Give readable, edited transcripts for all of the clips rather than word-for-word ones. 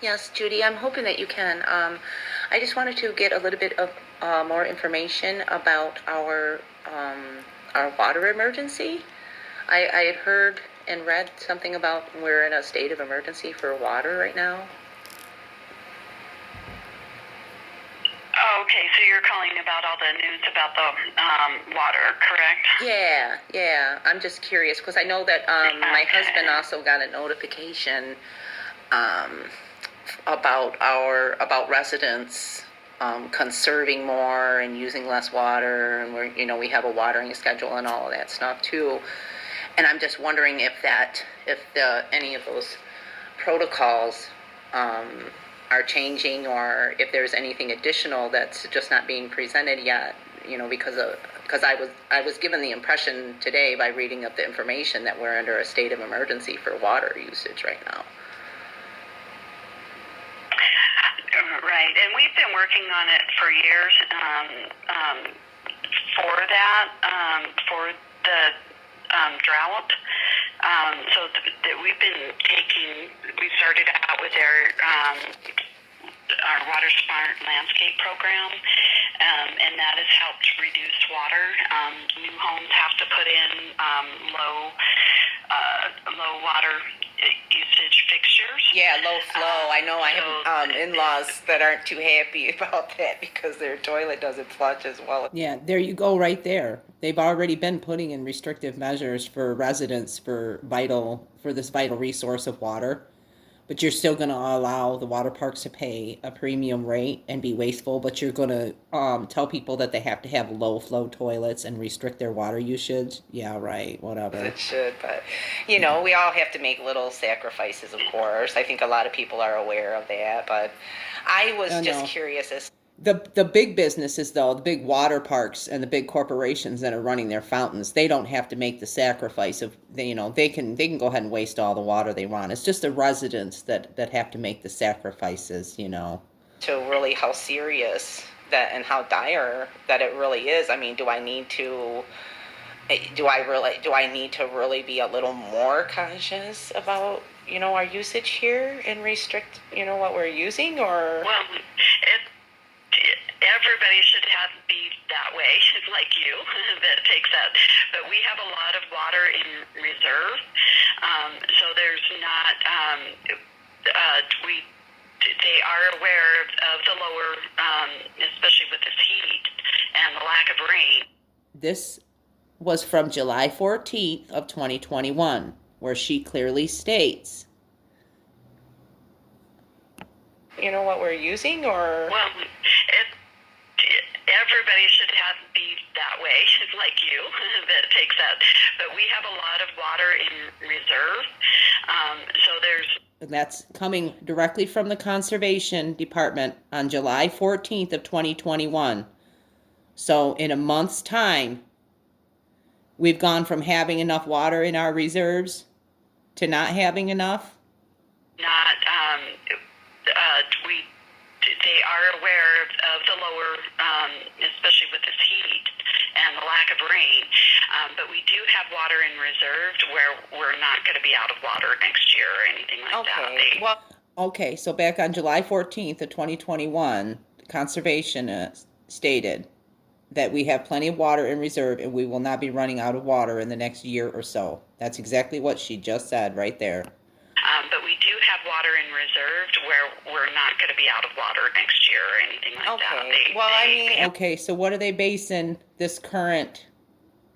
Yes, Judy, I'm hoping that you can. I just wanted to get a little bit of more information about our water emergency. I had heard and read something about we're in a state of emergency for water right now. Oh, okay, so you're calling about all the news about the water, correct? Yeah. I'm just curious because I know that my husband also got a notification about residents conserving more and using less water, and we have a watering schedule and all of that stuff too. And I'm just wondering if any of those protocols are changing, or if there's anything additional that's just not being presented yet. Because I was given the impression today by reading up the information that we're under a state of emergency for water usage right now. Right, and we've been working on it for years for that, for the drought. We started out with our Water Smart Landscape program, and that has helped reduce water. New homes have to put in low water usage fixtures. Yeah, low flow. I know I have in-laws that aren't too happy about that because their toilet doesn't flush as well. Yeah, there you go right there. They've already been putting in restrictive measures for residents for this vital resource of water. But you're still going to allow the water parks to pay a premium rate and be wasteful, but you're going to tell people that they have to have low flow toilets and restrict their water usage. Yeah, right, whatever. It should, but we all have to make little sacrifices, of course. I think a lot of people are aware of that, but I was just curious as the big businesses, though, the big water parks and the big corporations that are running their fountains, they don't have to make the sacrifice of they can go ahead and waste all the water they want. It's just the residents that have to make the sacrifices, to really how serious that and how dire that it really is. I mean, do I need to really be a little more conscious about our usage here and restrict what we're using, or everybody should be that way, like you, that takes that. But we have a lot of water in reserve, so there's not. They are aware of the lower, especially with this heat and the lack of rain. This was from July 14th of 2021, where she clearly states, what we're using, or everybody should be that way, like you, that takes that. But we have a lot of water in reserve, so there's. And that's coming directly from the Conservation Department on July 14th of 2021. So in a month's time, we've gone from having enough water in our reserves to not having enough. They are aware of the lower, especially with this heat and the lack of rain. But we do have water in reserve where we're not going to be out of water next year or anything like that. Okay, so back on July 14th of 2021, Conservation stated that we have plenty of water in reserve and we will not be running out of water in the next year or so. That's exactly what she just said right there. But we do have water in reserve where we're not going to be out of water next year or anything like that. Okay, so what are they basing this current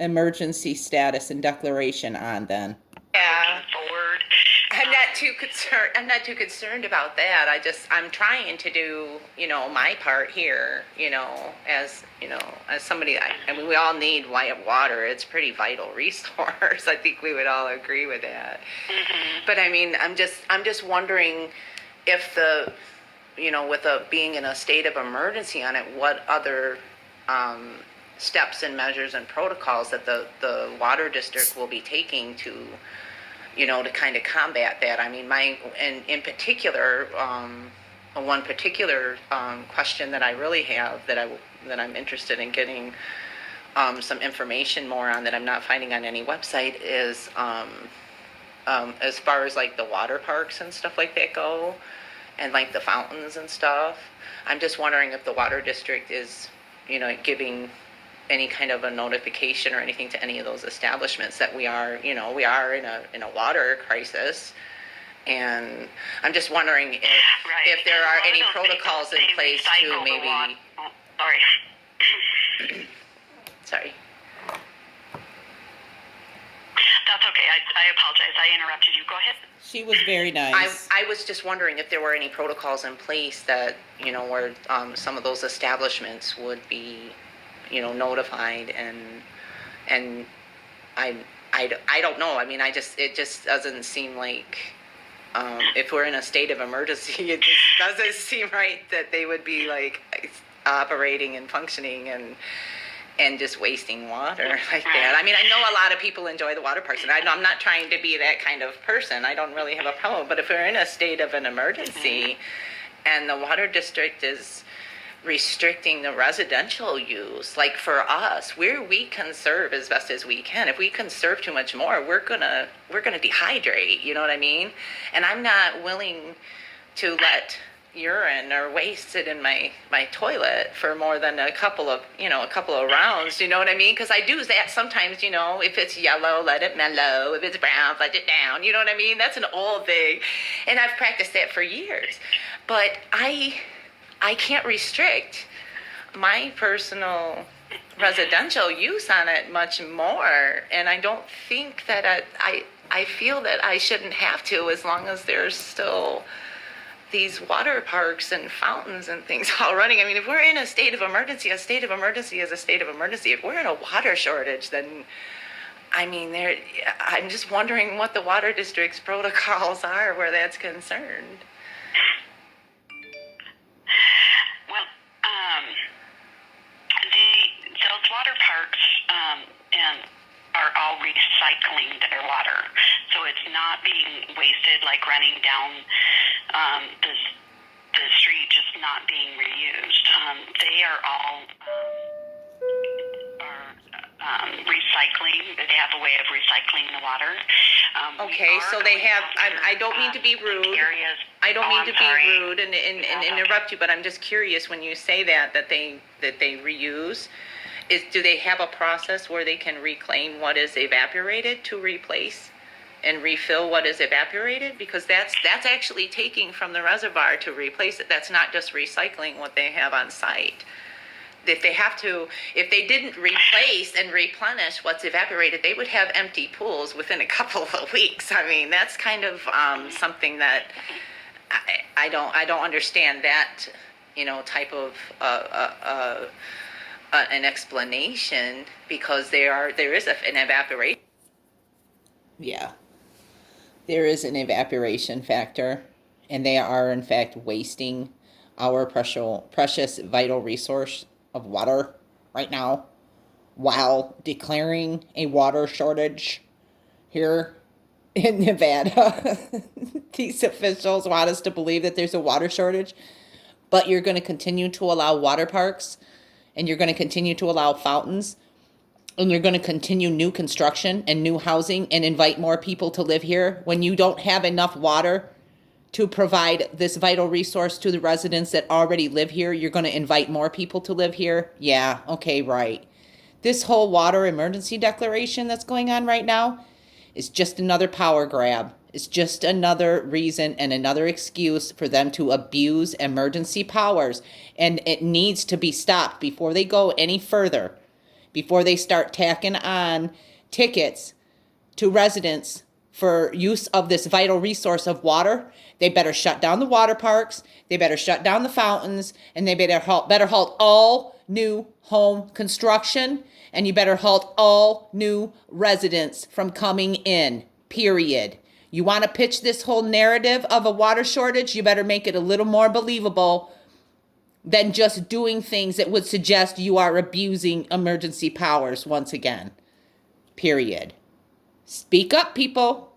emergency status and declaration on then? Yeah. Forward. I'm not too concerned about that. I'm trying to do, my part here, as somebody, I mean, we all need water. It's a pretty vital resource. I think we would all agree with that. Mm-hmm. But I mean, I'm just wondering if with being in a state of emergency on it, what other steps and measures and protocols that the water district will be taking to kind of combat that. I mean, in particular, one particular question that I really have that I'm interested in getting some information more on that I'm not finding on any website is as far as like the water parks and stuff like that go, and like the fountains and stuff. I'm just wondering if the water district is, giving any kind of a notification or anything to any of those establishments that we are in a water crisis. And I'm just wondering if there are any protocols in place to maybe. Oh, sorry. Sorry. That's okay. I apologize. I interrupted you. Go ahead. She was very nice. I was just wondering if there were any protocols in place that, where some of those establishments would be, notified, and I don't know. I mean, it just doesn't seem like, if we're in a state of emergency, it just doesn't seem right that they would be like operating and functioning and just wasting water like that. I mean, I know a lot of people enjoy the water parks, and I'm not trying to be that kind of person. I don't really have a problem. But if we're in a state of an emergency and the water district is restricting the residential use, like for us, we conserve as best as we can. If we conserve too much more, we're gonna dehydrate. You know what I mean? And I'm not willing to let urine or waste sit in my toilet for more than a couple of rounds. You know what I mean? Because I do that sometimes. If it's yellow, let it mellow. If it's brown, let it down. You know what I mean? That's an old thing, and I've practiced that for years. But I can't restrict my personal residential use on it much more, and I don't think that I feel that I shouldn't have to, as long as there's still these water parks and fountains and things all running. I mean, if we're in a state of emergency, a state of emergency is a state of emergency. If we're in a water shortage, then, I mean, I'm just wondering what the water district's protocols are where that's concerned. Well, those water parks and are all recycling their water, so it's not being wasted, like running down the street, just not being reused. They are all recycling. They have a way of recycling the water. Okay, so they have. I don't mean to be rude. I don't mean to be rude and interrupt you, but I'm just curious, when you say that they reuse. Do they have a process where they can reclaim what is evaporated to replace and refill what is evaporated? Because that's actually taking from the reservoir to replace it. That's not just recycling what they have on site. If they didn't replace and replenish what's evaporated, they would have empty pools within a couple of weeks. I mean, that's kind of something that I don't understand, that type of an explanation, because there is an evaporation. Yeah, there is an evaporation factor, and they are in fact wasting our precious vital resource of water right now, while declaring a water shortage here in Nevada. These officials want us to believe that there's a water shortage, but you're going to continue to allow water parks, and you're going to continue to allow fountains, and you're going to continue new construction and new housing and invite more people to live here when you don't have enough water to provide this vital resource to the residents that already live here. You're going to invite more people to live here? Yeah, okay, right. This whole water emergency declaration that's going on right now is just another power grab. It's just another reason and another excuse for them to abuse emergency powers. And it needs to be stopped before they go any further, before they start tacking on tickets to residents for use of this vital resource of water. They better shut down the water parks, they better shut down the fountains, and they better halt all new home construction, and you better halt all new residents from coming in, period. You want to pitch this whole narrative of a water shortage, you better make it a little more believable than just doing things that would suggest you are abusing emergency powers once again. Period. Speak up, people.